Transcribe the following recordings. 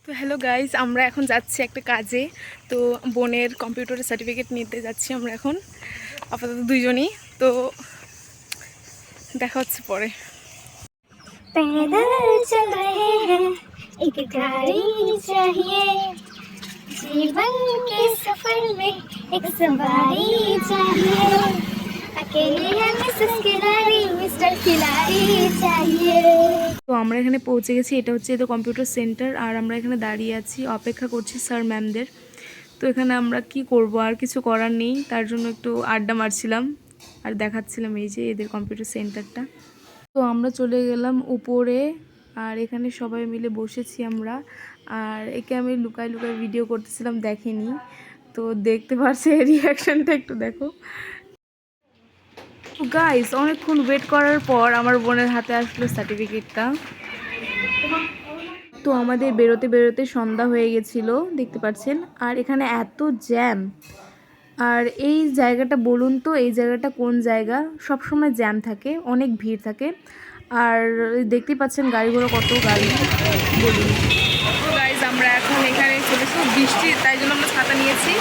তো hello guys, আমরা এখন যাচ্ছি একটা কাজে। তো বোনের কম্পিউটারের সার্টিফিকেট নিতে যাচ্ছি আমরা এখন, আপাতত দুইজনই। তো দেখা হচ্ছে পরে। पैदल चल रहे हैं, एक गाड़ी चाहिए, जीवन के सफर में एक सवारी चाहिए, अकेले हैं मिसेस खिलाड़ी, मिस्टर खिलाड़ी चाहिए। তো আমরা এখানে পৌঁছে গেছি। এটা হচ্ছে এদের কম্পিউটার সেন্টার, আর আমরা এখানে দাঁড়িয়ে আছি, অপেক্ষা করছি স্যার ম্যামদের। তো এখানে আমরা কি করব, আর কিছু করার নেই, তার জন্য একটু আড্ডা মারছিলাম আর দেখাচ্ছিলাম এই যে এদের কম্পিউটার সেন্টারটা। তো আমরা চলে গেলাম উপরে, আর এখানে সবাই মিলে বসেছি আমরা। আর একে আমি লুকায় লুকায় ভিডিও করতেছিলাম, দেখেনি। তো দেখতে পারছে, রিয়াকশানটা একটু দেখো। তো গাইস, অনেকক্ষণ ওয়েট করার পর আমার বোনের হাতে আসলো সার্টিফিকেটটা। তো আমাদের বেরোতে বেরোতে সন্ধ্যা হয়ে গেছিলো, দেখতে পাচ্ছেন। আর এখানে এত জ্যাম। আর এই জায়গাটা বলুন তো, এই জায়গাটা কোন জায়গা? সব সময় জ্যাম থাকে, অনেক ভিড় থাকে। আর দেখতেই পাচ্ছেন গাড়ি ঘোড়া, কত গাড়ি বলুন। তো গাইজ, আমরা এখন এখানে চলেছি, বৃষ্টি, তাই জন্য আমরা ছাতা নিয়েছি।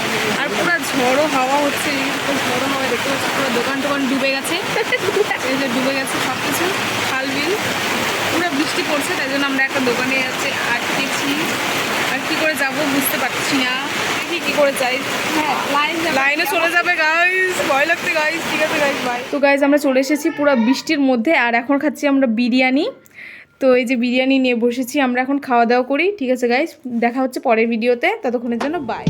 আর পুরো ঝড়ো হাওয়া হচ্ছে, ঝড়ো হাওয়া দেখতে পাচ্ছি। পুরো দোকান টোকান ডুবে গেছে, এই যে ডুবে গেছে সব কিছু, খাল বিল পুরো বৃষ্টি পড়ছে। তাই জন্য আমরা একটা দোকানে যাচ্ছি, আটকেছি। আর কি করে যাব বুঝতে পারছি না, দেখি কি করে যাই। হ্যাঁ, লাইনে চলে যাবে গাইস, ভয় লাগছে গাইস। ঠিক আছে গাইস, বাই। তো গাইস, আমরা চলে এসেছি পুরো বৃষ্টির মধ্যে, আর এখন খাচ্ছি আমরা বিরিয়ানি। তো এই যে বিরিয়ানি নিয়ে বসেছি, আমরা এখন খাওয়া দাওয়া করি। ঠিক আছে গাইস, দেখা হচ্ছে পরের ভিডিওতে, ততক্ষণের জন্য বাই।